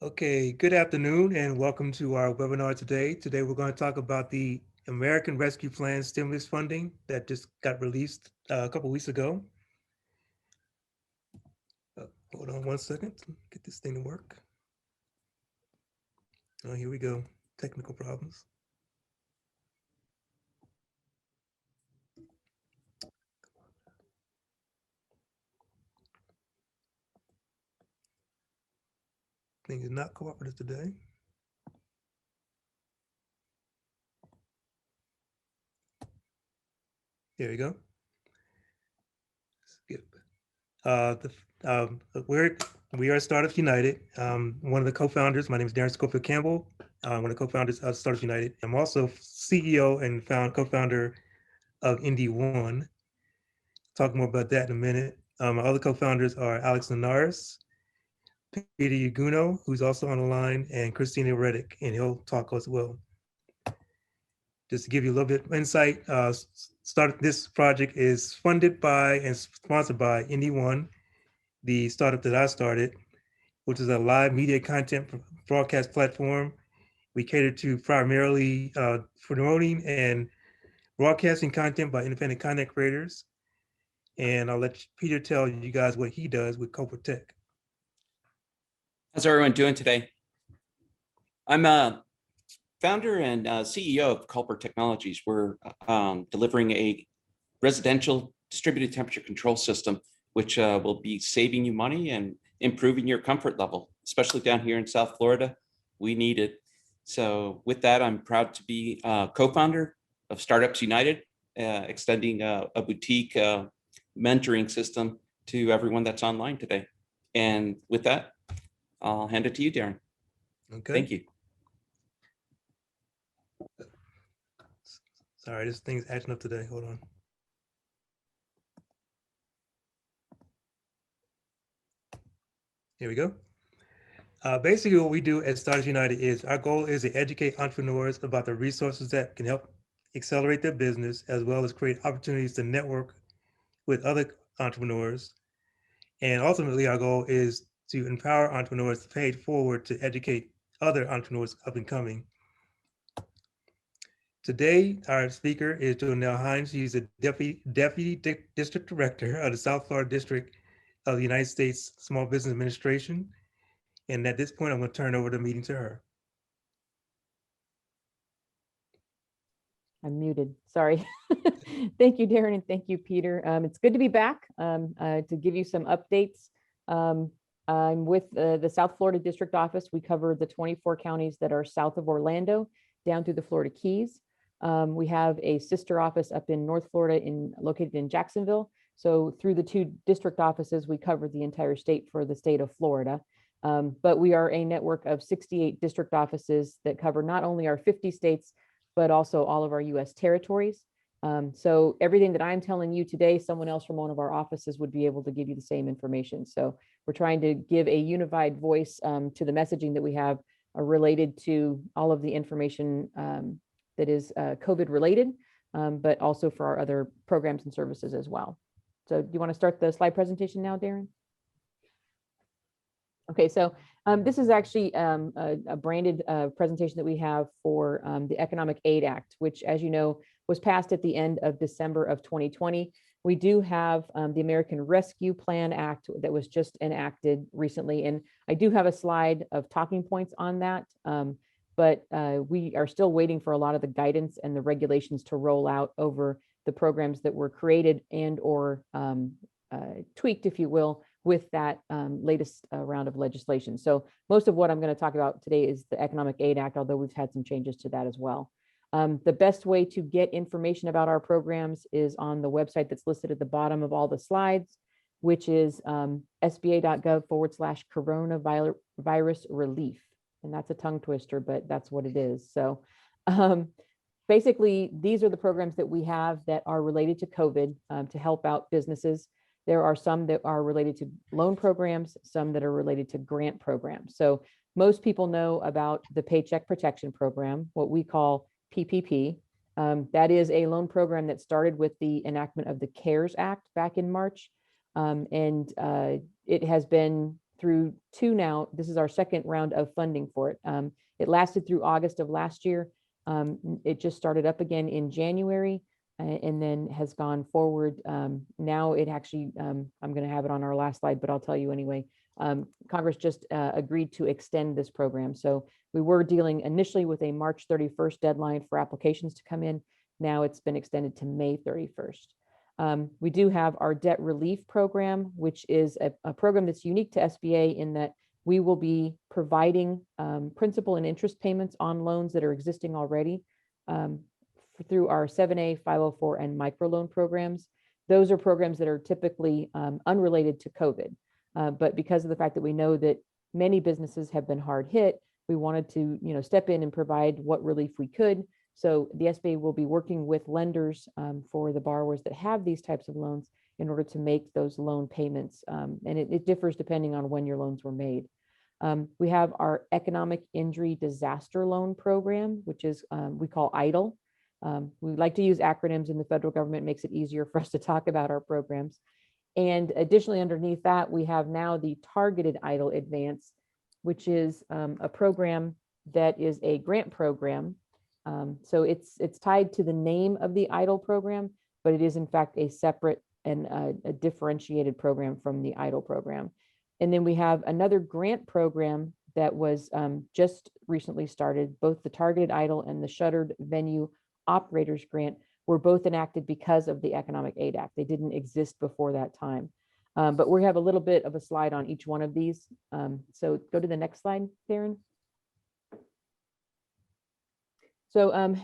Okay, good afternoon and welcome to our webinar today. Today we're going to talk about the American Rescue Plan stimulus funding that just got released a couple weeks ago. Hold on one second, get this thing to work. Oh, here we go, technical problems. Thing is not cooperative today. There we go. Skip. We are Startups United. One of the co-founders, my name is Darrin.Campbell. One of the co-founders of Startups United. I'm also CEO and co-founder of IndieONE. Talk more about that in a minute. My other co-founders are Alex.Linares, Peter.Llaguno, who's also on the line, and Christina Reddick, and he'll talk as well. Just to give you a little bit of insight, this project is funded by and sponsored by IndieONE, the startup that I started, which is a live media content broadcast platform. We cater to primarily promoting and broadcasting content by independent content creators. And I'll let Peter tell you guys what he does with Culper Tech. How's everyone doing today? I'm a founder and CEO of Culper Technologies. We're delivering a residential distributed temperature control system, which will be saving you money and improving your comfort level, especially down here in South Florida. We need it. So with that, I'm proud to be co-founder of Startups United, extending a boutique mentoring system to everyone that's online today. And with that, I'll hand it to you, Darrin. Okay. Thank you. Sorry, this thing's acting up today. Hold on. Here we go. Basically, what we do at Startups United is our goal is to educate entrepreneurs about the resources that can help accelerate their business, as well as create opportunities to network with other entrepreneurs. And ultimately, our goal is to empower entrepreneurs to pay it forward to educate other entrepreneurs up and coming. Today, our speaker is Jonel Hein. He's a deputy district director of the South Florida District of the United States Small Business Administration. And at this point, I'm going to turn over the meeting to her. I'm muted, sorry. Thank you, Darrin, and thank you, Peter. It's good to be back to give you some updates. I'm with the South Florida District Office. We cover the 24 counties that are south of Orlando down through the Florida Keys. We have a sister office up in North Florida located in Jacksonville. So through the two district offices, we cover the entire state for the state of Florida. But we are a network of 68 district offices that cover not only our 50 states, but also all of our US territories. So everything that I'm telling you today, someone else from one of our offices would be able to give you the same information. So we're trying to give a unified voice to the messaging that we have related to all of the information that is COVID related, but also for our other programs and services as well. So do you want to start the slide presentation now, Darrin? Okay, so this is actually a branded presentation that we have for the Economic Aid Act, which, as you know, was passed at the end of December of 2020. We do have the American Rescue Plan Act that was just enacted recently, and I do have a slide of talking points on that, but we are still waiting for a lot of the guidance and the regulations to roll out over the programs that were created and or tweaked, if you will, with that latest round of legislation. So most of what I'm going to talk about today is the Economic Aid Act, although we've had some changes to that as well. The best way to get information about our programs is on the website that's listed at the bottom of all the slides, which is sba.gov/coronavirus relief. And that's a tongue twister, but that's what it is. So basically, these are the programs that we have that are related to COVID to help out businesses. There are some that are related to loan programs, some that are related to grant programs. So most people know about the Paycheck Protection Program, what we call PPP. That is a loan program that started with the enactment of the CARES Act back in March. And it has been through two now. This is our second round of funding for it. It lasted through August of last year. It just started up again in January and then has gone forward. Now it actually, I'm going to have it on our last slide, but I'll tell you anyway. Congress just agreed to extend this program. So we were dealing initially with a March 31st deadline for applications to come in. Now it's been extended to May 31st. We do have our debt relief program, which is a program that's unique to SBA in that we will be providing principal and interest payments on loans that are existing already through our 7A, 504, and microloan programs. Those are programs that are typically unrelated to COVID. But because of the fact that we know that many businesses have been hard hit, we wanted to, step in and provide what relief we could. So the SBA will be working with lenders for the borrowers that have these types of loans in order to make those loan payments. And it differs depending on when your loans were made. We have our economic injury disaster loan program, which is we call EIDL. We like to use acronyms in the federal government. It makes it easier for us to talk about our programs. And additionally, underneath that, we have now the targeted EIDL advance, which is a program that is a grant program. So it's tied to the name of the EIDL program, but it is in fact a separate and a differentiated program from the EIDL program. And then we have another grant program that was just recently started. Both the targeted EIDL and the shuttered venue operators grant were both enacted because of the Economic Aid Act. They didn't exist before that time. But we have a little bit of a slide on each one of these. So go to the next slide, Darrin. So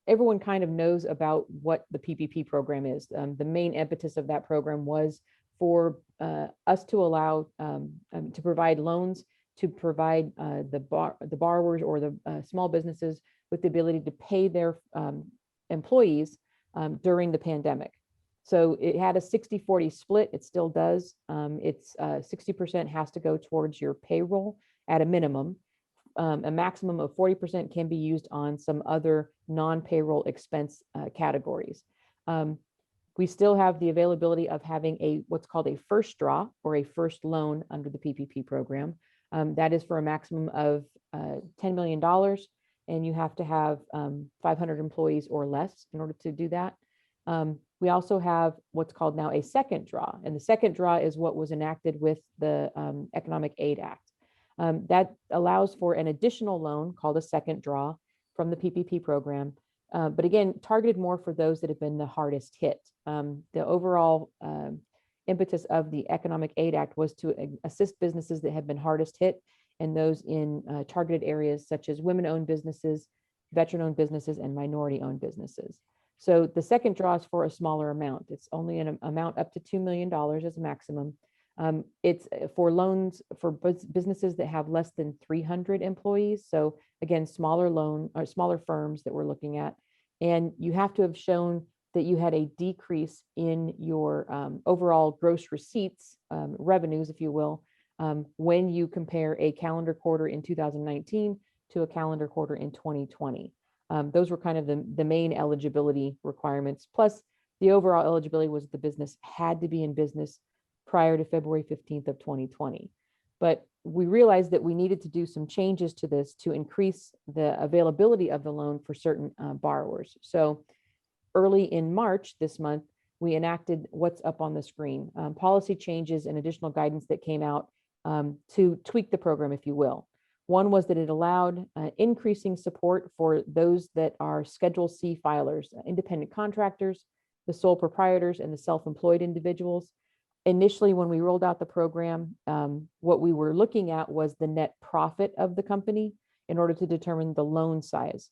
everyone kind of knows about what the PPP program is. The main impetus of that program was for us to allow to provide loans to provide the borrowers or the small businesses with the ability to pay their employees during the pandemic. So it had a 60-40 split. It still does. It's 60% has to go towards your payroll at a minimum. A maximum of 40% can be used on some other non-payroll expense categories. We still have the availability of having what's called a first draw or a first loan under the PPP program. That is for a maximum of $10 million, and you have to have 500 employees or less in order to do that. We also have what's called now a second draw, and the second draw is what was enacted with the Economic Aid Act. That allows for an additional loan called a second draw from the PPP program, but again, targeted more for those that have been the hardest hit. The overall impetus of the Economic Aid Act was to assist businesses that have been hardest hit, and those in targeted areas such as women-owned businesses, veteran-owned businesses, and minority-owned businesses. So the second draw is for a smaller amount. It's only an amount up to $2 million as a maximum. It's for loans for businesses that have less than 300 employees. So again, smaller firms that we're looking at. And you have to have shown that you had a decrease in your overall gross receipts, revenues, if you will, when you compare a calendar quarter in 2019 to a calendar quarter in 2020. Those were kind of the main eligibility requirements. Plus, the overall eligibility was the business had to be in business prior to February 15th of 2020. But we realized that we needed to do some changes to this to increase the availability of the loan for certain borrowers. So early in March this month, we enacted what's up on the screen, policy changes and additional guidance that came out to tweak the program, if you will. One was that it allowed increasing support for those that are Schedule C filers, independent contractors, the sole proprietors, and the self-employed individuals. Initially, when we rolled out the program, what we were looking at was the net profit of the company in order to determine the loan size.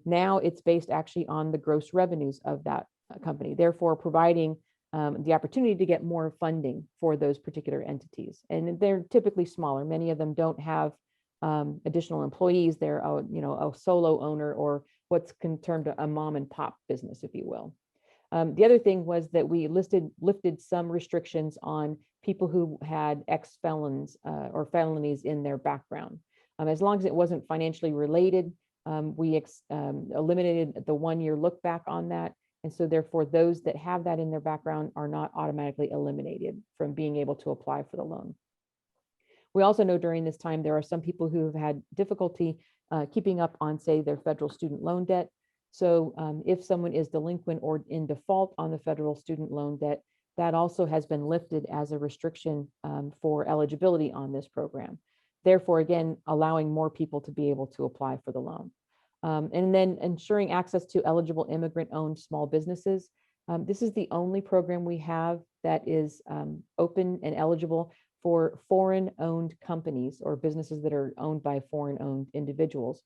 Now it's based actually on the gross revenues of that company, therefore providing the opportunity to get more funding for those particular entities. And they're typically smaller. Many of them don't have additional employees. They're a solo owner, or what's termed a mom and pop business, if you will. The other thing was that we lifted some restrictions on people who had ex-felons or felonies in their background. As long as it wasn't financially related, we eliminated the 1-year look back on that. And so therefore, those that have that in their background are not automatically eliminated from being able to apply for the loan. We also know during this time, there are some people who have had difficulty keeping up on, say, their federal student loan debt. So if someone is delinquent or in default on the federal student loan debt, that also has been lifted as a restriction for eligibility on this program. Therefore, again, allowing more people to be able to apply for the loan. And then ensuring access to eligible immigrant-owned small businesses. This is the only program we have that is open and eligible for foreign-owned companies or businesses that are owned by foreign-owned individuals.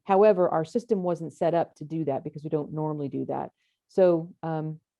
However, our system wasn't set up to do that because we don't normally do that. So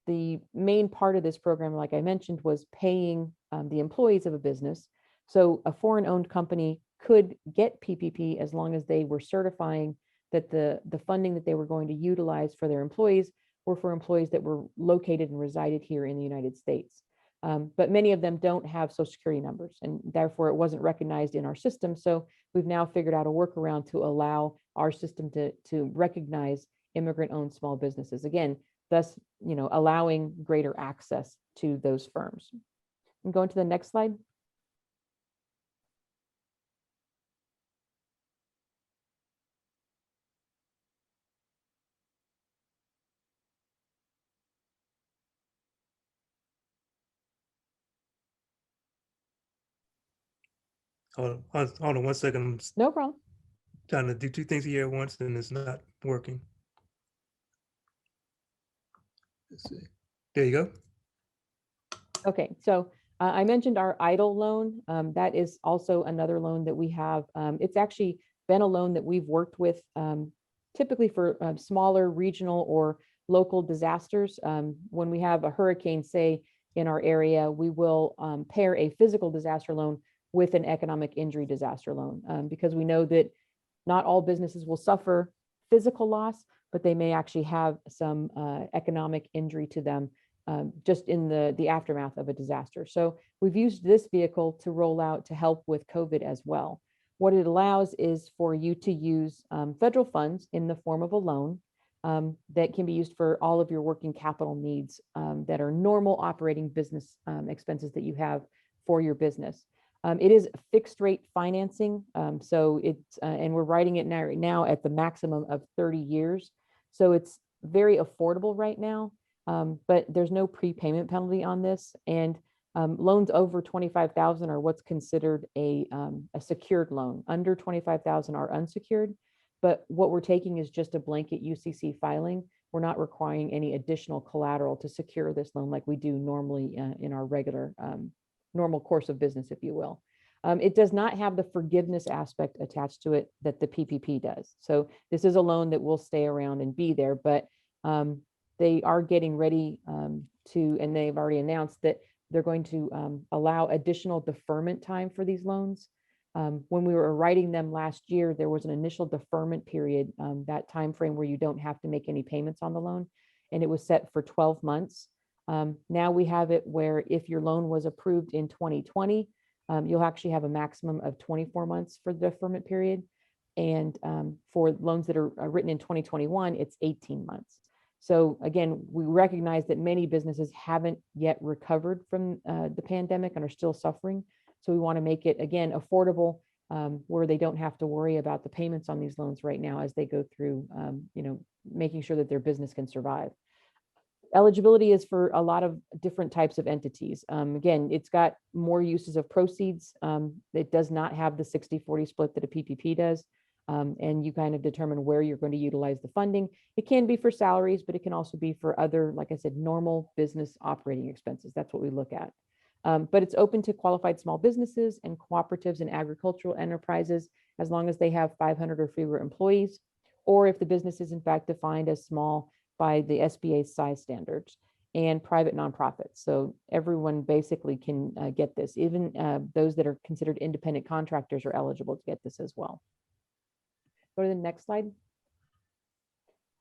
the main part of this program, like I mentioned, was paying the employees of a business. So a foreign-owned company could get PPP as long as they were certifying that the funding that they were going to utilize for their employees were for employees that were located and resided here in the United States. But many of them don't have Social Security numbers, and therefore it wasn't recognized in our system. So we've now figured out a workaround to allow our system to recognize immigrant-owned small businesses. Again, thus, allowing greater access to those firms. And going to the next slide. Hold on 1 second. I'm No problem. trying to do two things here at once and it's not working. Let's see. There you go. Okay, so I mentioned our EIDL loan. That is also another loan that we have. It's actually been a loan that we've worked with typically for smaller regional or local disasters. When we have a hurricane, say, in our area, we will pair a physical disaster loan with an economic injury disaster loan because we know that not all businesses will suffer physical loss, but they may actually have some economic injury to them just in the aftermath of a disaster. So we've used this vehicle to roll out to help with COVID as well. What it allows is for you to use federal funds in the form of a loan that can be used for all of your working capital needs that are normal operating business expenses that you have for your business. It is fixed rate financing. So it's, and we're writing it now, right now at the maximum of 30 years. So it's very affordable right now, but there's no prepayment penalty on this. And loans over 25,000 are what's considered a secured loan. Under 25,000 are unsecured. But what we're taking is just a blanket UCC filing. We're not requiring any additional collateral to secure this loan like we do normally in our regular normal course of business, if you will. It does not have the forgiveness aspect attached to it that the PPP does. So this is a loan that will stay around and be there, but they are getting ready to, and they've already announced that they're going to allow additional deferment time for these loans. When we were writing them last year, there was an initial deferment period, that time frame where you don't have to make any payments on the loan, and it was set for 12 months. Now we have it where if your loan was approved in 2020, you'll actually have a maximum of 24 months for the deferment period. And for loans that are written in 2021, it's 18 months. So again, we recognize that many businesses haven't yet recovered from the pandemic and are still suffering. So we want to make it, again, affordable where they don't have to worry about the payments on these loans right now as they go through, making sure that their business can survive. Eligibility is for a lot of different types of entities. Again, it's got more uses of proceeds. It does not have the 60-40 split that a PPP does. And you kind of determine where you're going to utilize the funding. It can be for salaries, but it can also be for other, like I said, normal business operating expenses. That's what we look at. But it's open to qualified small businesses and cooperatives and agricultural enterprises, as long as they have 500 or fewer employees, or if the business is in fact defined as small by the SBA size standards, and private nonprofits. So everyone basically can get this. Even those that are considered independent contractors are eligible to get this as well. Go to the next slide.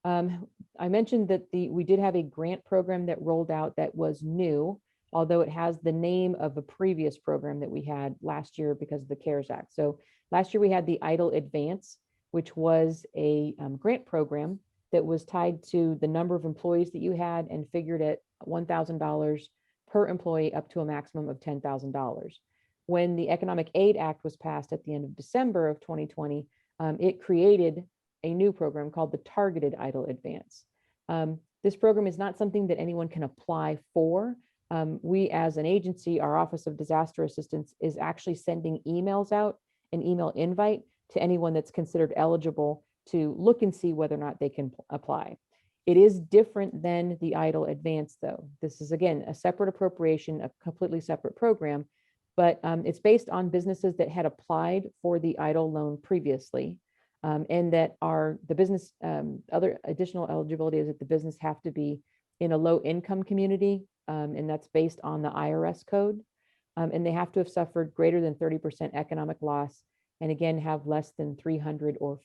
I mentioned that we did have a grant program that rolled out that was new, although it has the name of a previous program that we had last year because of the CARES Act. So last year we had the EIDL Advance, which was a grant program that was tied to the number of employees that you had and figured at $1,000 per employee up to a maximum of $10,000. when the Economic Aid Act was passed at the end of December of 2020, it created a new program called the Targeted EIDL Advance. This program is not something that anyone can apply for. We as an agency, our Office of Disaster Assistance is actually sending emails out, an email invite to anyone that's considered eligible to look and see whether or not they can apply. It is different than the EIDL Advance though. This is again, a separate appropriation, a completely separate program, but it's based on businesses that had applied for the EIDL loan previously. And that are the business, other additional eligibility is that the business have to be in a low income community, and that's based on the IRS code. And they have to have suffered greater than 30% economic loss, and again, have less than 300 or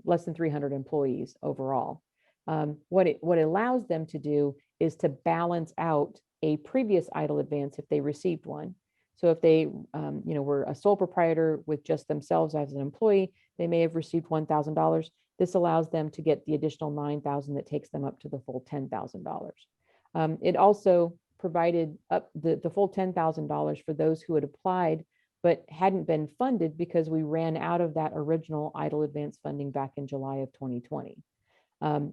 less than 300 employees overall. What it allows them to do is to balance out a previous EIDL advance if they received one. So if they were a sole proprietor with just themselves as an employee, they may have received $1,000. This allows them to get the additional $9,000 that takes them up to the full $10,000. It also provided up the full $10,000 for those who had applied but hadn't been funded because we ran out of that original EIDL advance funding back in July of 2020.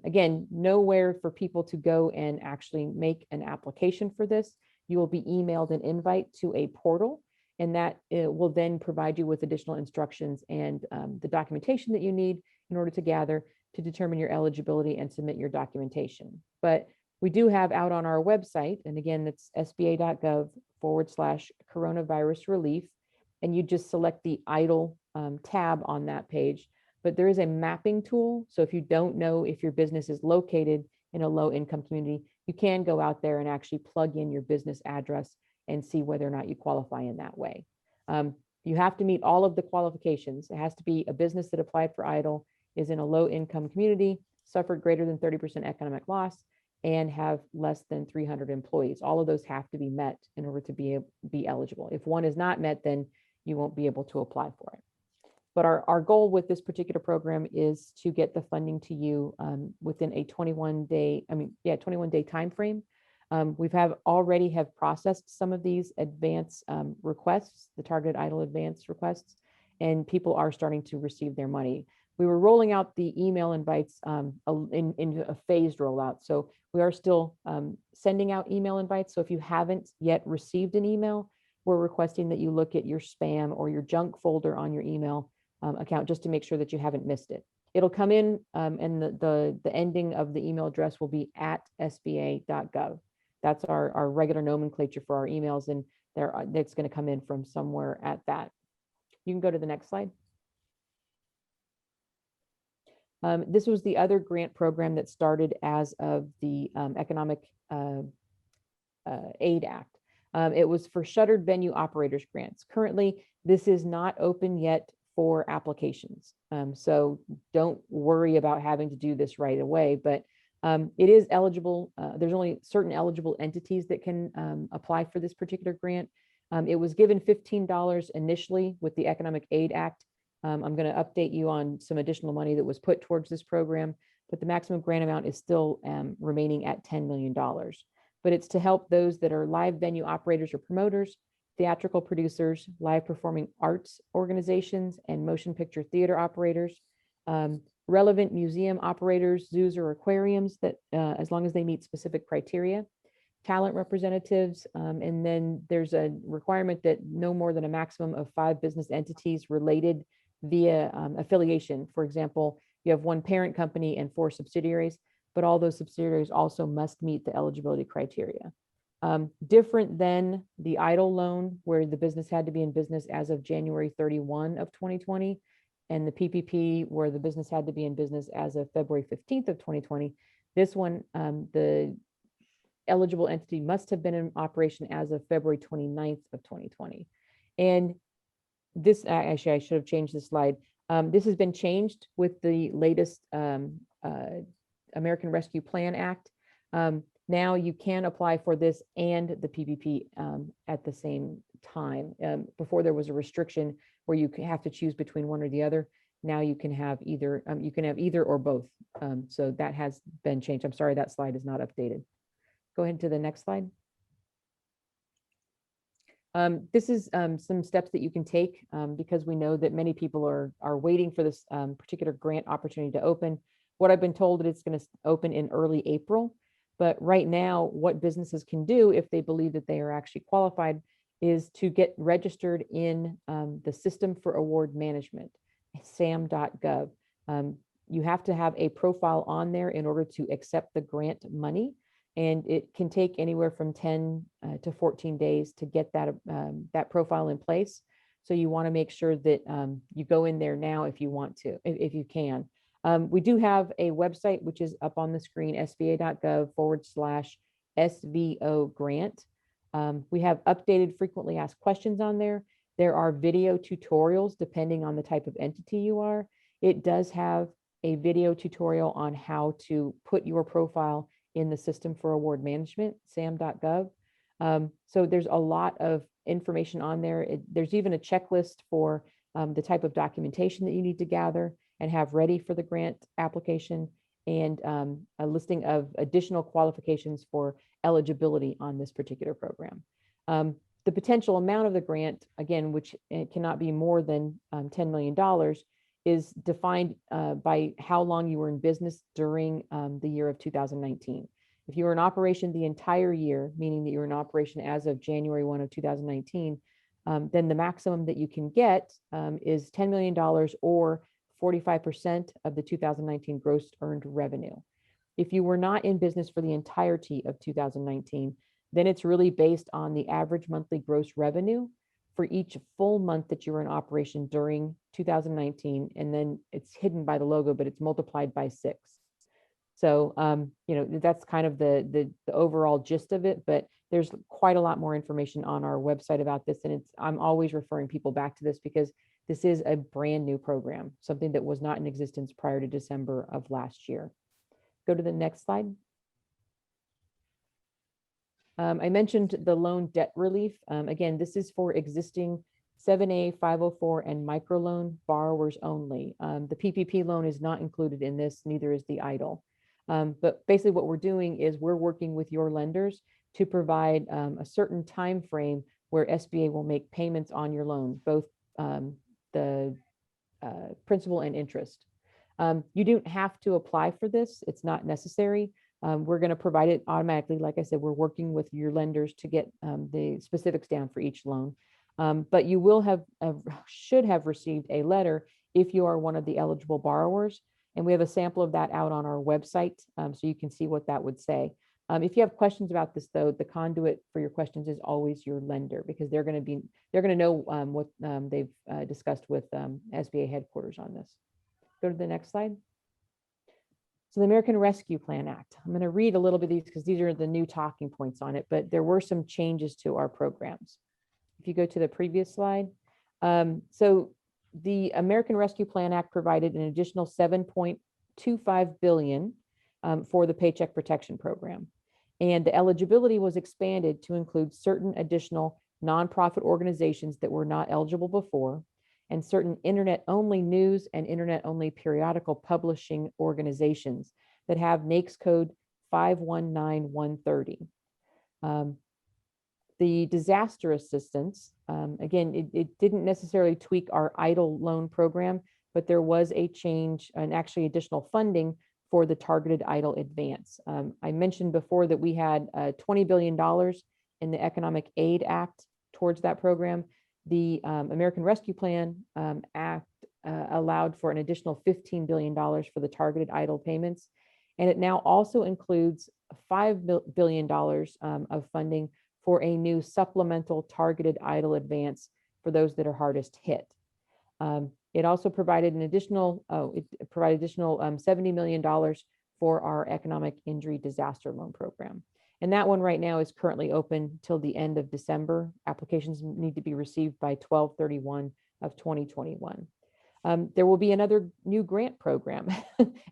Again, nowhere for people to go and actually make an application for this. You will be emailed an invite to a portal, and that will then provide you with additional instructions and the documentation that you need in order to gather to determine your eligibility and submit your documentation. But we do have out on our website, and again, it's sba.gov/coronavirus relief, and you just select the EIDL tab on that page. But there is a mapping tool. So if you don't know if your business is located in a low income community, you can go out there and actually plug in your business address and see whether or not you qualify in that way. You have to meet all of the qualifications. It has to be a business that applied for EIDL, is in a low income community, suffered greater than 30% economic loss, and have less than 300 employees. All of those have to be met in order to be eligible. If one is not met, then you won't be able to apply for it. But our goal with this particular program is to get the funding to you within a 21-day time frame. We've already have processed some of these advance requests, the targeted EIDL advance requests, and people are starting to receive their money. We were rolling out the email invites in a phased rollout. So we are still sending out email invites. So if you haven't yet received an email, we're requesting that you look at your spam or your junk folder on your email account just to make sure that you haven't missed it. It'll come in and the ending of the email address will be at sba.gov. That's our regular nomenclature for our emails, and that's going to come in from somewhere at that. You can go to the next slide. This was the other grant program that started as of the Economic Aid Act. It was for shuttered venue operators grants. Currently, this is not open yet for applications. So don't worry about having to do this right away, but it is eligible. There's only certain eligible entities that can apply for this particular grant. It was given $15 initially with the Economic Aid Act. I'm going to update you on some additional money that was put towards this program, but the maximum grant amount is still remaining at $10 million. But it's to help those that are live venue operators or promoters, theatrical producers, live performing arts organizations, and motion picture theater operators, relevant museum operators, zoos or aquariums that as long as they meet specific criteria, talent representatives, and then there's a requirement that no more than a maximum of 5 business entities related via affiliation. For example, you have 1 parent company and 4 subsidiaries, but all those subsidiaries also must meet the eligibility criteria. Different than the EIDL loan, where the business had to be in business as of January 31 of 2020, and the PPP, where the business had to be in business as of February 15th of 2020. This one, the eligible entity must have been in operation as of February 29th of 2020. And this, actually, I should have changed this slide. This has been changed with the latest American Rescue Plan Act. Now you can apply for this and the PPP at the same time. Before there was a restriction where you have to choose between one or the other. Now you can have either. You can have either or both. So that has been changed. I'm sorry that slide is not updated. Go ahead to the next slide. This is some steps that you can take because we know that many people are waiting for this particular grant opportunity to open. What I've been told that it's going to open in early April, but right now what businesses can do if they believe that they are actually qualified is to get registered in the System for Award Management, sam.gov. You have to have a profile on there in order to accept the grant money. And it can take anywhere from 10 to 14 days to get that profile in place. So you want to make sure that you go in there now if you want to, if you can. We do have a website, which is up on the screen, sba.gov/SVO grant. We have updated frequently asked questions on there. There are video tutorials depending on the type of entity you are. It does have a video tutorial on how to put your profile in the System for Award Management, sam.gov. So there's a lot of information on there. There's even a checklist for the type of documentation that you need to gather and have ready for the grant application, and a listing of additional qualifications for eligibility on this particular program. The potential amount of the grant, again, which cannot be more than $10 million, is defined by how long you were in business during the year of 2019. If you were in operation the entire year, meaning that you were in operation as of January 1 of 2019, then the maximum that you can get is $10 million or 45% of the 2019 gross earned revenue. If you were not in business for the entirety of 2019, then it's really based on the average monthly gross revenue for each full month that you were in operation during 2019, and then it's hidden by the logo, but it's multiplied by 6. So, that's kind of the overall gist of it, but there's quite a lot more information on our website about this. And I'm always referring people back to this because this is a brand new program, something that was not in existence prior to December of last year. Go to the next slide. I mentioned the loan debt relief. Again, this is for existing 7A, 504, and microloan borrowers only. The PPP loan is not included in this, neither is the EIDL. But basically what we're doing is we're working with your lenders to provide a certain time frame where SBA will make payments on your loan, both the principal and interest. You don't have to apply for this. It's not necessary. We're going to provide it automatically. Like I said, we're working with your lenders to get the specifics down for each loan. But you will should have received a letter if you are one of the eligible borrowers. And we have a sample of that out on our website, so you can see what that would say. If you have questions about this, though, the conduit for your questions is always your lender, because they're going to know what they've discussed with SBA headquarters on this. Go to the next slide. So the American Rescue Plan Act. I'm going to read a little bit of these because these are the new talking points on it, but there were some changes to our programs. If you go to the previous slide. So the American Rescue Plan Act provided an additional $7.25 billion for the Paycheck Protection Program. And the eligibility was expanded to include certain additional nonprofit organizations that were not eligible before, and certain internet-only news and internet-only periodical publishing organizations that have NAICS code 519130. The disaster assistance, again, it didn't necessarily tweak our EIDL loan program, but there was a change and actually additional funding for the targeted EIDL advance. I mentioned before that we had $20 billion in the Economic Aid Act towards that program. The American Rescue Plan Act allowed for an additional $15 billion for the targeted EIDL payments. And it now also includes $5 billion of funding for a new supplemental targeted EIDL advance for those that are hardest hit. It also provided an additional, $70 million for our economic injury disaster loan program. And that one right now is currently open till the end of December. Applications need to be received by 12/31 of 2021. There will be another new grant program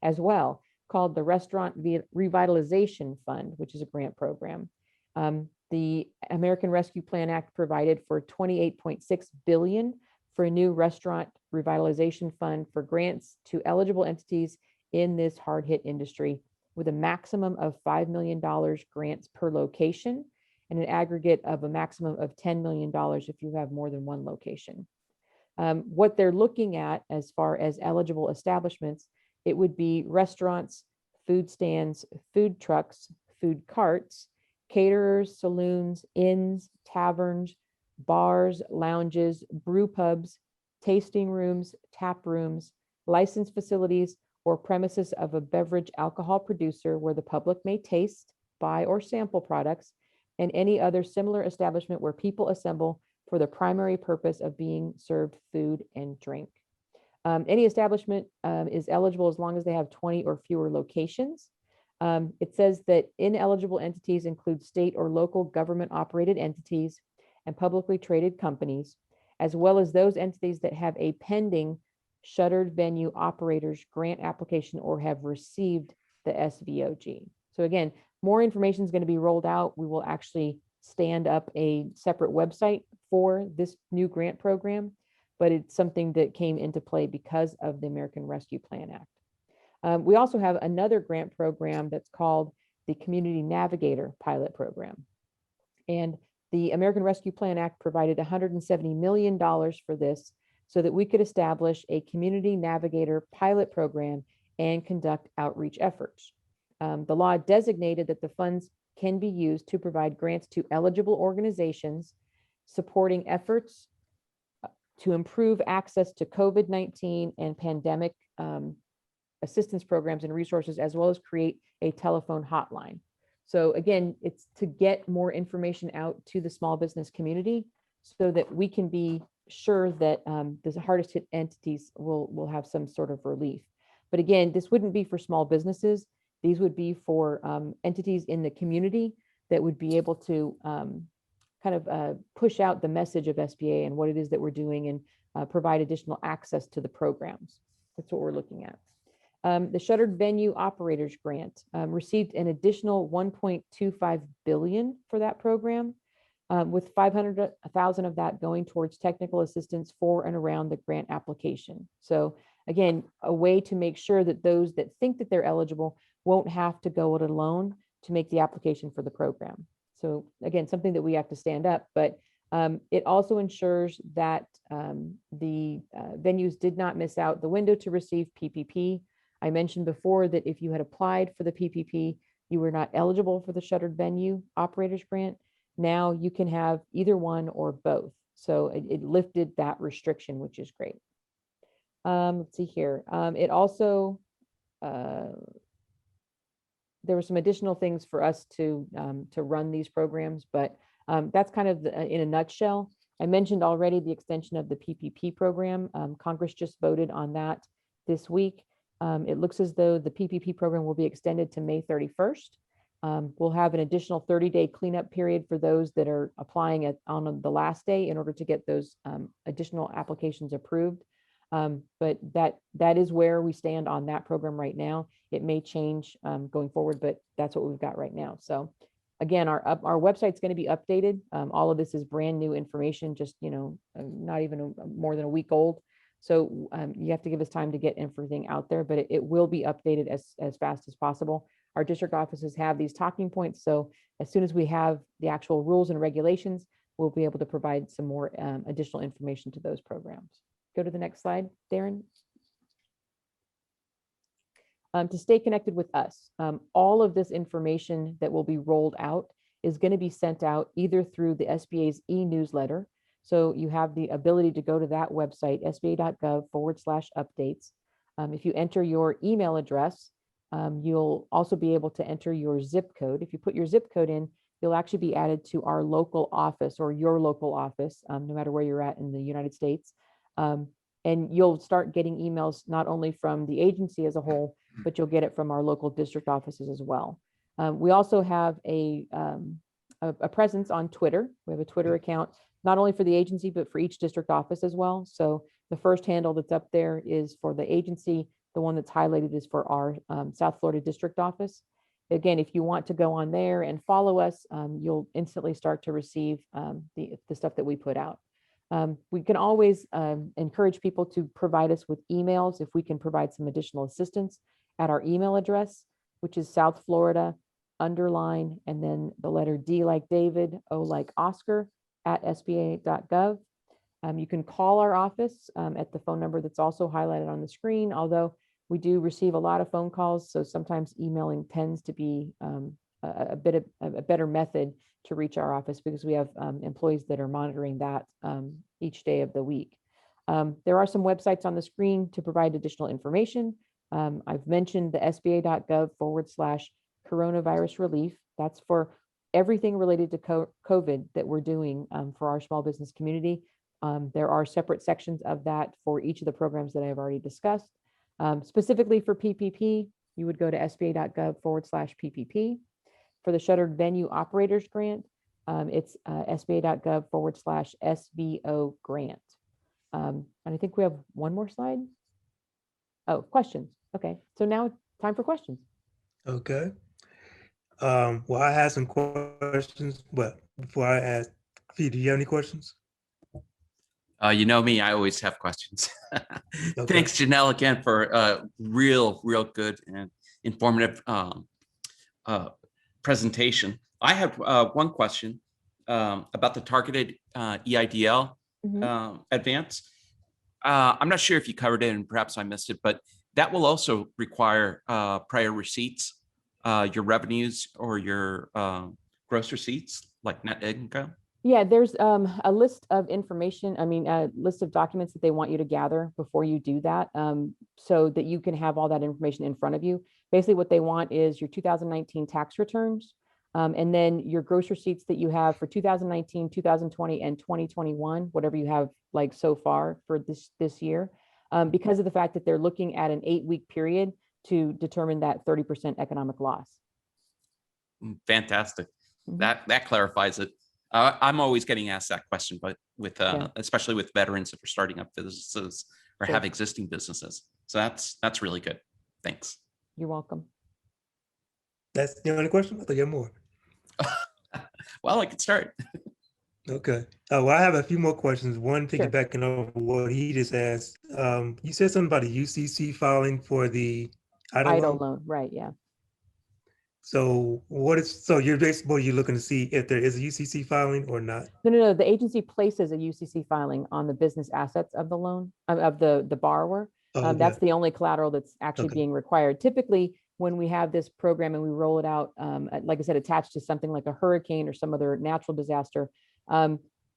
as well called the Restaurant Revitalization Fund, which is a grant program. The American Rescue Plan Act provided for $28.6 billion for a new restaurant revitalization fund for grants to eligible entities in this hard-hit industry, with a maximum of $5 million grants per location and an aggregate of a maximum of $10 million if you have more than one location. What they're looking at as far as eligible establishments, it would be restaurants, food stands, food trucks, food carts, caterers, saloons, inns, taverns, bars, lounges, brew pubs, tasting rooms, tap rooms, licensed facilities, or premises of a beverage alcohol producer where the public may taste, buy, or sample products, and any other similar establishment where people assemble for the primary purpose of being served food and drink. Any establishment is eligible as long as they have 20 or fewer locations. It says that ineligible entities include state or local government operated entities and publicly traded companies, as well as those entities that have a pending shuttered venue operators grant application or have received the SVOG. So again, more information is going to be rolled out. We will actually stand up a separate website for this new grant program, but it's something that came into play because of the American Rescue Plan Act. We also have another grant program that's called the Community Navigator Pilot Program. And the American Rescue Plan Act provided $170 million for this so that we could establish a Community Navigator pilot program and conduct outreach efforts. The law designated that the funds can be used to provide grants to eligible organizations supporting efforts to improve access to COVID-19 and pandemic assistance programs and resources, as well as create a telephone hotline. So again, it's to get more information out to the small business community so that we can be sure that the hardest hit entities will have some sort of relief. But again, this wouldn't be for small businesses. These would be for entities in the community that would be able to push out the message of SBA and what it is that we're doing and provide additional access to the programs. That's what we're looking at. The Shuttered Venue Operators Grant received an additional $1.25 billion for that program, with $500,000 of that going towards technical assistance for and around the grant application. So again, a way to make sure that those that think that they're eligible won't have to go it alone to make the application for the program. So again, something that we have to stand up, but it also ensures that the venues did not miss out the window to receive PPP. I mentioned before that if you had applied for the PPP, you were not eligible for the Shuttered Venue Operators Grant. Now you can have either one or both. So it lifted that restriction, which is great. Let's see here. It also, there were some additional things for us to run these programs, but that's kind of in a nutshell. I mentioned already the extension of the PPP program. Congress just voted on that this week. It looks as though the PPP program will be extended to May 31st. We'll have an additional 30-day cleanup period for those that are applying on the last day in order to get those additional applications approved. But that is where we stand on that program right now. It may change going forward, but that's what we've got right now. So again, our website's going to be updated. All of this is brand new information, just not even more than a week old. So you have to give us time to get everything out there, but it will be updated as fast as possible. Our district offices have these talking points. So as soon as we have the actual rules and regulations, we'll be able to provide some more additional information to those programs. Go to the next slide, Darrin. To stay connected with us, all of this information that will be rolled out is going to be sent out either through the SBA's e-newsletter. So you have the ability to go to that website, sba.gov/updates. If you enter your email address, you'll also be able to enter your zip code. If you put your zip code in, you'll actually be added to our local office or your local office, no matter where you're at in the United States. And you'll start getting emails not only from the agency as a whole, but you'll get it from our local district offices as well. We also have a presence on Twitter. We have a Twitter account, not only for the agency, but for each district office as well. So the first handle that's up there is for the agency. The one that's highlighted is for our South Florida district office. Again, if you want to go on there and follow us, you'll instantly start to receive the stuff that we put out. We can always encourage people to provide us with emails if we can provide some additional assistance at our email address, which is South Florida underline, and then the letter D like David, O like Oscar, at sba.gov. You can call our office at the phone number that's also highlighted on the screen, although we do receive a lot of phone calls, so sometimes emailing tends to be a better method to reach our office, because we have employees that are monitoring that each day of the week. There are some websites on the screen to provide additional information. I've mentioned the sba.gov/coronavirus relief. That's for everything related to COVID that we're doing for our small business community. There are separate sections of that for each of the programs that I've already discussed. Specifically for PPP, you would go to sba.gov/PPP. For the Shuttered Venue Operators Grant, it's sba.gov/SVO grant. And I think we have one more slide. Oh, questions. Okay, so now time for questions. Okay. Well, I had some questions, but before I ask, Peter, do you have any questions? You know me, I always have questions. Okay. Thanks, Jonel, again, for a real good and informative presentation. I have one question about the targeted EIDL advance. I'm not sure if you covered it, and perhaps I missed it, but that will also require prior receipts, your revenues or your gross receipts, like net income. Yeah, there's a list of information, a list of documents that they want you to gather before you do that, so that you can have all that information in front of you. Basically, what they want is your 2019 tax returns, and then your gross receipts that you have for 2019, 2020, and 2021, whatever you have like so far for this year, because of the fact that they're looking at an 8-week period to determine that 30% economic loss. Fantastic. That clarifies it. I'm always getting asked that question, but with especially with veterans that are starting up businesses or have existing businesses. So that's really good. Thanks. You're welcome. That's the only question? I thought you had more. Well, I can start. Okay. Well, I have a few more questions. One, piggybacking over what he just asked. You said something about a UCC filing for the idle loan, right? Yeah. So you're basically looking to see if there is a UCC filing or not? No. The agency places a UCC filing on the business assets of the loan, of the borrower. That's the only collateral that's actually being required. Typically, when we have this program and we roll it out, like I said, attached to something like a hurricane or some other natural disaster,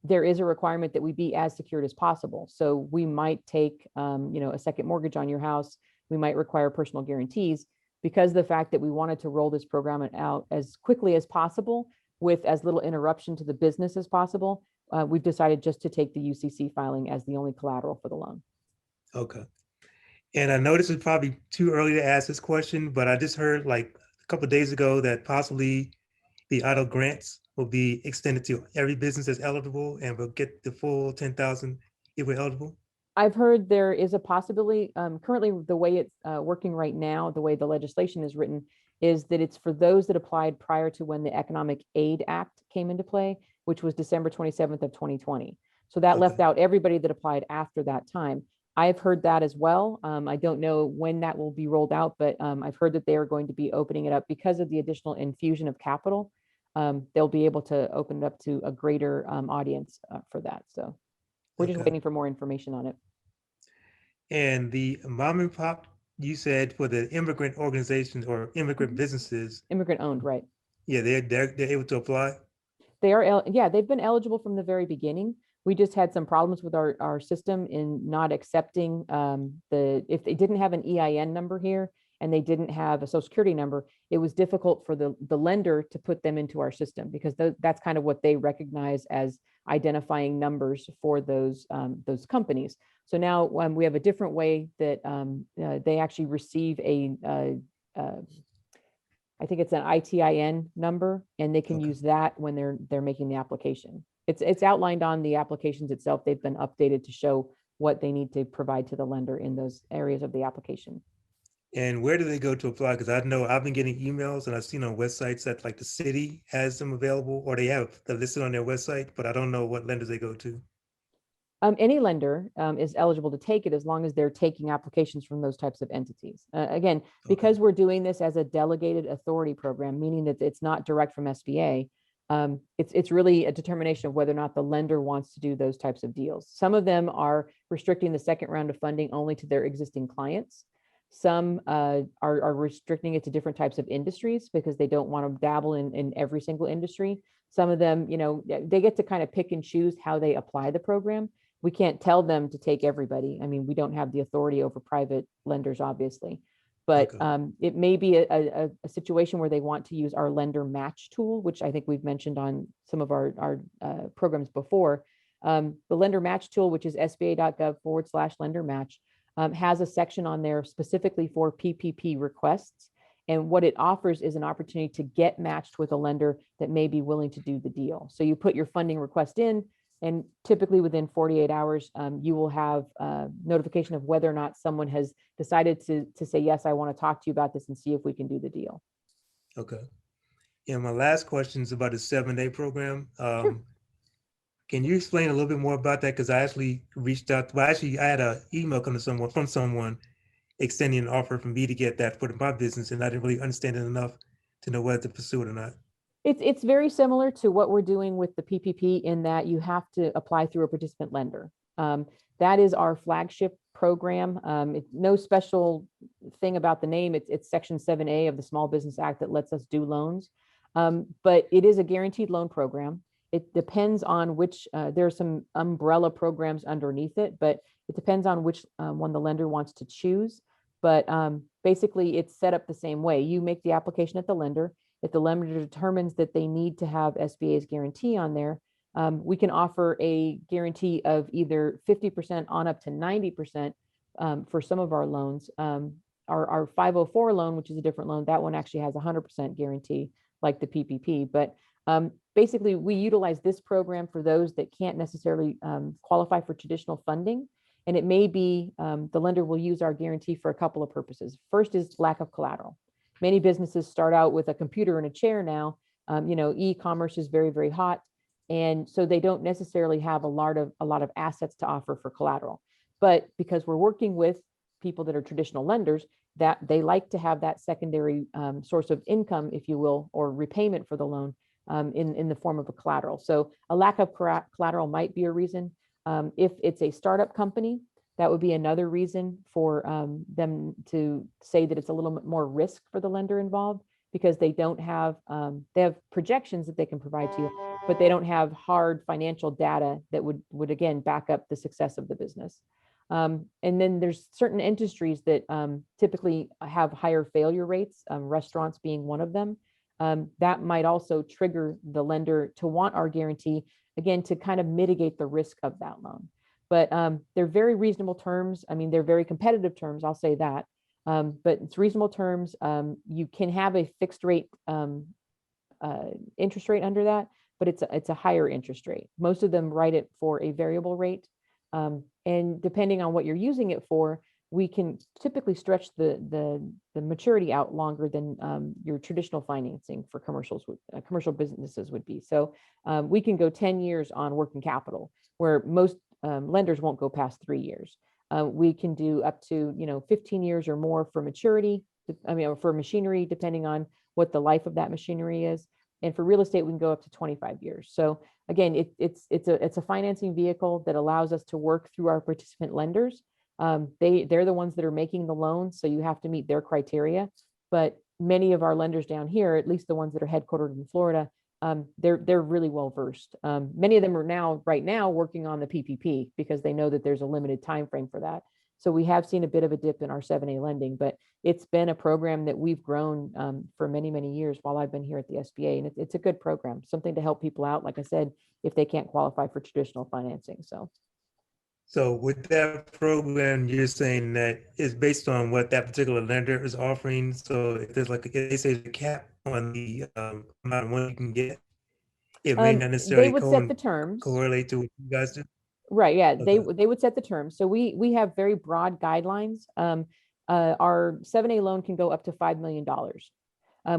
there is a requirement that we be as secured as possible. So we might take, a second mortgage on your house. We might require personal guarantees, because of the fact that we wanted to roll this program out as quickly as possible with as little interruption to the business as possible. We've decided just to take the UCC filing as the only collateral for the loan. Okay. And I know this is probably too early to ask this question, but I just heard like a couple of days ago that possibly the idle grants will be extended to every business that's eligible and will get the full 10,000 if we're eligible. I've heard there is a possibility. Currently, the way it's working right now, the way the legislation is written, is that it's for those that applied prior to when the Economic Aid Act came into play, which was December 27th of 2020. So that left out everybody that applied after that time. I've heard that as well. I don't know when that will be rolled out, but I've heard that they are going to be opening it up because of the additional infusion of capital. They'll be able to open it up to a greater audience for that. So we're just waiting for more information on it. And the mom and pop, you said for the immigrant organizations or immigrant businesses. Immigrant owned, right? Yeah, they're able to apply. They are, they've been eligible from the very beginning. We just had some problems with our system in not accepting if they didn't have an EIN number here and they didn't have a social security number, it was difficult for the lender to put them into our system, because that's kind of what they recognize as identifying numbers for those companies. So now we have a different way that they actually receive I think it's an ITIN number, and they can use that when they're making the application. It's outlined on the applications itself. They've been updated to show what they need to provide to the lender in those areas of the application. And where do they go to apply? Because I know I've been getting emails and I've seen on websites that like the city has them available, or they're listed on their website, but I don't know what lenders they go to. Any lender is eligible to take it as long as they're taking applications from those types of entities. Again, because we're doing this as a delegated authority program, meaning that it's not direct from SBA, it's really a determination of whether or not the lender wants to do those types of deals. Some of them are restricting the second round of funding only to their existing clients. Some are restricting it to different types of industries because they don't want to dabble in every single industry. Some of them, they get to kind of pick and choose how they apply the program. We can't tell them to take everybody. I mean, we don't have the authority over private lenders, obviously, but it may be a situation where they want to use our lender match tool, which I think we've mentioned on some of our programs before. The lender match tool, which is sba.gov/lender match, has a section on there specifically for PPP requests. And what it offers is an opportunity to get matched with a lender that may be willing to do the deal. So you put your funding request in, and typically within 48 hours, you will have notification of whether or not someone has decided to say, yes, I want to talk to you about this and see if we can do the deal. Okay. And my last question is about the 7A program. Sure. Can you explain a little bit more about that? Because I actually reached out. Well, actually, I had an email come to from someone extending an offer for me to get that for my business, and I didn't really understand it enough to know whether to pursue it or not. It's very similar to what we're doing with the PPP in that you have to apply through a participant lender. That is our flagship program. No special thing about the name. It's Section 7A of the Small Business Act that lets us do loans. But it is a guaranteed loan program. It depends on which, there are some umbrella programs underneath it, but it depends on which one the lender wants to choose. But basically, it's set up the same way. You make the application at the lender. If the lender determines that they need to have SBA's guarantee on there, we can offer a guarantee of either 50% on up to 90% for some of our loans. Our 504 loan, which is a different loan, that one actually has 100% guarantee like the PPP. But basically, we utilize this program for those that can't necessarily qualify for traditional funding. And it may be the lender will use our guarantee for a couple of purposes. First is lack of collateral. Many businesses start out with a computer and a chair now. E-commerce is very, very hot. And so they don't necessarily have a lot of assets to offer for collateral. But because we're working with people that are traditional lenders, that they like to have that secondary source of income, if you will, or repayment for the loan in the form of a collateral. So a lack of collateral might be a reason. If it's a startup company, that would be another reason for them to say that it's a little bit more risk for the lender involved, because they don't have, they have projections that they can provide to you, but they don't have hard financial data that would again back up the success of the business. And then there's certain industries that typically have higher failure rates, restaurants being one of them. That might also trigger the lender to want our guarantee, again, to kind of mitigate the risk of that loan. But they're very reasonable terms. I mean, they're very competitive terms, I'll say that. But it's reasonable terms. You can have a fixed rate interest rate under that, but it's a higher interest rate. Most of them write it for a variable rate. And depending on what you're using it for, we can typically stretch the maturity out longer than your traditional financing for commercial businesses would be. So we can go 10 years on working capital, where most lenders won't go past 3 years. We can do up to 15 years or more for maturity. For machinery, depending on what the life of that machinery is. And for real estate, we can go up to 25 years. So again, it's a financing vehicle that allows us to work through our participant lenders. They're the ones that are making the loans, so you have to meet their criteria. But many of our lenders down here, at least the ones that are headquartered in Florida, they're really well versed. Many of them are right now working on the PPP because they know that there's a limited time frame for that. So we have seen a bit of a dip in our 7A lending, but it's been a program that we've grown for many, many years while I've been here at the SBA. And it's a good program, something to help people out, like I said, if they can't qualify for traditional financing. So with that program, you're saying that it's based on what that particular lender is offering. So if there's they say the cap on the amount of money you can get, it may not necessarily they would set the terms. Correlate to what you guys do. Right. Yeah. Okay. They would set the terms. So we have very broad guidelines. Our 7A loan can go up to $5 million.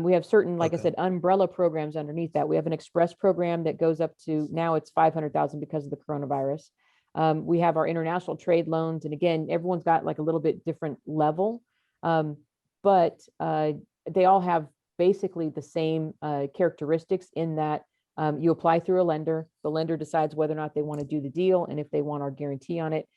We have certain, like I said, umbrella programs underneath that. We have an express program that goes up to, now it's 500,000 because of the coronavirus. We have our international trade loans. And again, everyone's got like a little bit different level, but they all have basically the same characteristics in that you apply through a lender. The lender decides whether or not they want to do the deal, and if they want our guarantee on it.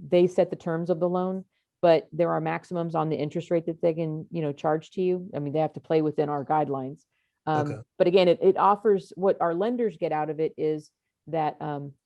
They set the terms of the loan, but there are maximums on the interest rate that they can, charge to you. I mean, they have to play within our guidelines. Okay. But again, it offers, what our lenders get out of it is that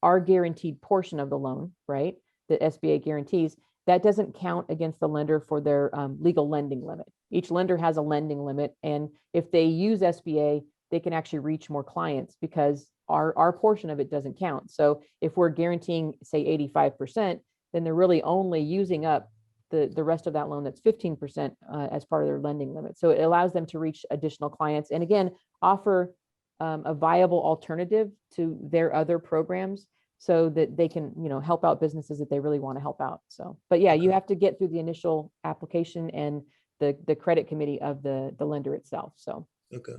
our guaranteed portion of the loan, right, the SBA guarantees, that doesn't count against the lender for their legal lending limit. Each lender has a lending limit, and if they use SBA, they can actually reach more clients because our portion of it doesn't count. So if we're guaranteeing, say, 85%, then they're really only using up the rest of that loan that's 15% as part of their lending limit. So it allows them to reach additional clients, and again, offer a viable alternative to their other programs so that they can, help out businesses that they really want to help out. So, but yeah, you have to get through the initial application and the credit committee of the lender itself. So. Okay.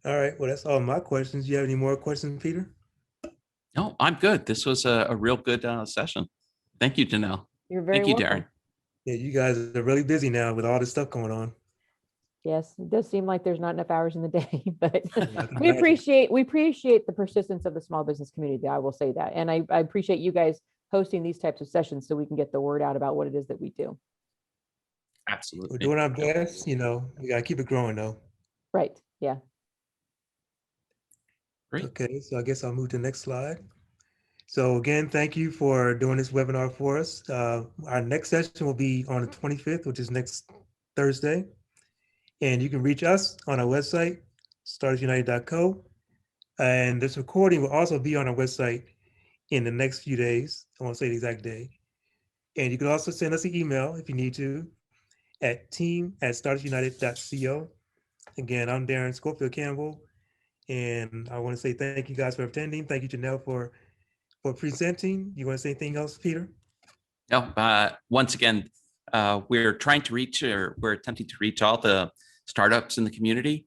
All right. Well, that's all my questions. You have any more questions, Peter? No, I'm good. This was a real good session. Thank you, Jonel. You're very Thank you, welcome. Darrin. Yeah, you guys are really busy now with all this stuff going on. Yes, it does seem like there's not enough hours in the day, but I can we imagine. appreciate the persistence of the small business community. I will say that. And I appreciate you guys hosting these types of sessions so we can get the word out about what it is that we do. Absolutely. We're doing our best, we gotta keep it growing though. Right. Yeah. Great. Okay, so I guess I'll move to the next slide. So again, thank you for doing this webinar for us. Our next session will be on the 25th, which is next Thursday. And you can reach us on our website, startersunited.co. And this recording will also be on our website in the next few days. I won't say the exact day. And you can also send us an email if you need to at team@startersunited.co. Again, I'm Darrin.Campbell, and I want to say thank you guys for attending. Thank you, Jonel, for presenting. You want to say anything else, Peter? No, once again, we're trying to reach, or we're attempting to reach all the startups in the community,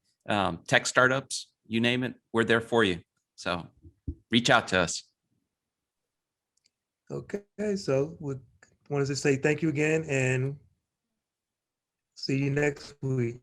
tech startups, you name it, we're there for you. So reach out to us. Okay, so we wanted to say thank you again and see you next week.